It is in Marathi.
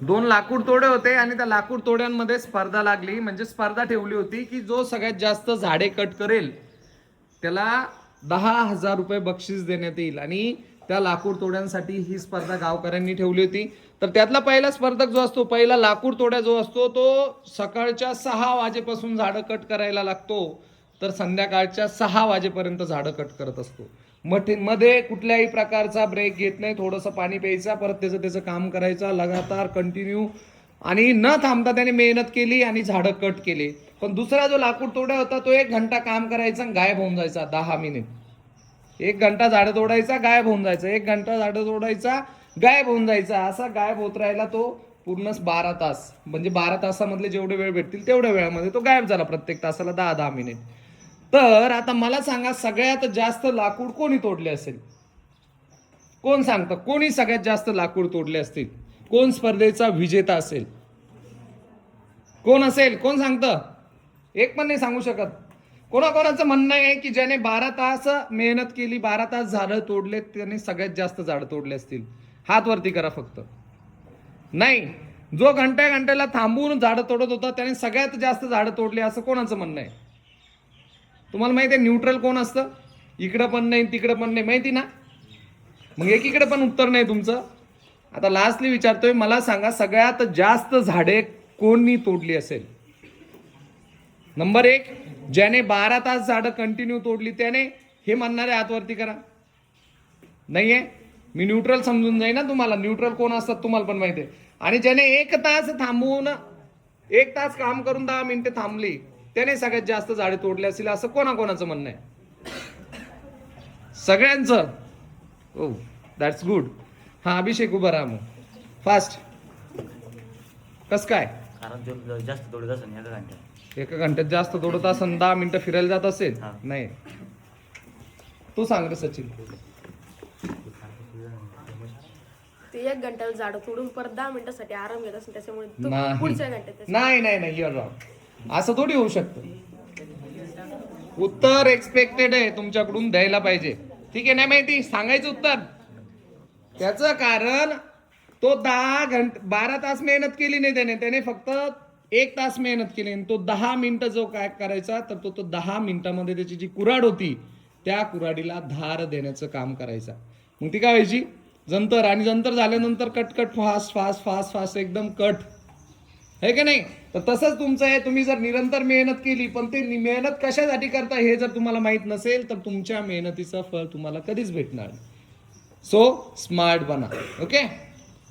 2 लाकूड तोडे होते आणि त्या लाकूड तोड्यांमध्ये स्पर्धा लागली, म्हणजे स्पर्धा ठेवली होती की जो सगळ्यात जास्त झाडे कट करेल त्याला 10,000 रुपये बक्षीस देण्यात येईल. आणि त्या लाकूड तोड्यांसाठी ही स्पर्धा गावकऱ्यांनी ठेवली होती. तर त्यातला पहिला स्पर्धक जो असतो, पहिला लाकूड तोड्या जो असतो, तो सकाळच्या 6 वाजेपासून झाडं कट करायला लागतो, तर संध्याकाळच्या 6 वाजेपर्यंत झाडं कट करत असतो. मध्ये कुठल्याही प्रकारचा ब्रेक घेत नाही, थोडंसं पाणी प्यायचा, परत त्याचं काम करायचं लगातार कंटिन्यू. आणि न थांबता त्याने मेहनत केली आणि झाडं कट केले. पण दुसरा जो लाकूड तोडा होता तो 1 घंटा काम करायचा, गायब होऊन जायचा 10 मिनिट. 1 घंटा झाडं तोडायचा, गायब होऊन जायचा, 1 घंटा झाडं तोडायचा, गायब होऊन जायचा, असा गायब होत राहिला तो पूर्ण 12 तास. म्हणजे 12 तासामधले जेवढे वेळ भेटतील तेवढ्या वेळामध्ये तो गायब झाला, प्रत्येक तासाला 10-10 मिनिट. तर आता मला सांगा, सगळ्यात जास्त लाकूड कोणी तोडले असेल? कोण सांगतं कोणी सगळ्यात जास्त लाकूड तोडले असतील? कोण स्पर्धेचा विजेता असेल? कोण असेल? कोण सांगतं? एक पण नाही सांगू शकत. कोणाकोणाचं म्हणणं आहे की ज्याने 12 तास मेहनत केली, 12 तास झाडं तोडले, त्याने सगळ्यात जास्त झाडं तोडले असतील? हात वरती करा फक्त. नाही, जो घंट्याला थांबून झाडं तोडत होता त्याने सगळ्यात जास्त झाडं तोडली, असं कोणाचं म्हणणं आहे? तुम्हाला माहिती आहे न्यूट्रल कोण असतं? इकडं पण नाही तिकडं पण नाही, माहिती ना? मग एकीकडे पण उत्तर नाही तुमचं. आता लास्टली विचारतोय, मला सांगा सगळ्यात जास्त झाडे कोणी तोडली असेल? नंबर 1, ज्याने 12 तास झाडं कंटिन्यू तोडली त्याने. हे म्हणणारे हात वरती करा. नाहीये? मी न्यूट्रल समजून जाईन ना तुम्हाला. न्यूट्रल कोण असतात तुम्हाला पण माहिती आहे. आणि ज्याने 1 तास थांबवून, 1 तास काम करून 10 मिनिटं थांबली, त्याने सगळ्यात जास्त झाडे तोडली असतील, असं कोणाकोणाचं म्हणणं आहे? सगळ्यांचं. ओ दॅट्स गुड. हा, अभिषेक उभा राहा मग फास्ट. कस काय? कारण जास्त तोडत असेल 1 घंट्यात. 1 घंट्यात जास्त तोडत असेल, 10 मिनिटं फिरायला जात असेल? नाही. तू सांग रे सचिन. ते 1 घंटा झाड तोडून परत 10 मिनिटासाठी आराम घेत असेल, त्याच्यामुळे पुढच्या घंट्यात. नाही, युअर रॉंग. असं थोडी होऊ शकतं. उत्तर एक्सपेक्टेड आहे तुमच्याकडून, द्यायला पाहिजे. ठीक आहे, नाही माहिती सांगायचं उत्तर. त्याचं कारण तो 12 तास मेहनत केली नाही त्याने फक्त 1 तास मेहनत केली. तो 10 मिनिटं जो काय करायचा, तर तो 10 मिनिटांमध्ये त्याची जी कुऱ्हाड होती त्या कुऱ्हाडीला धार देण्याचं काम करायचा. मग ती काय व्हायची? जंतर. आणि जंतर झाल्यानंतर कट फास्ट एकदम कट, है की नाही? तर तसंच तुमचं आहे. तुम्ही जर निरंतर मेहनत केली, पण ते मेहनत कशासाठी करता हे जर तुम्हाला माहित नसेल, तर तुमच्या मेहनतीचं फळ तुम्हाला कधीच भेटणार नाही. सो स्मार्ट बना. ओके.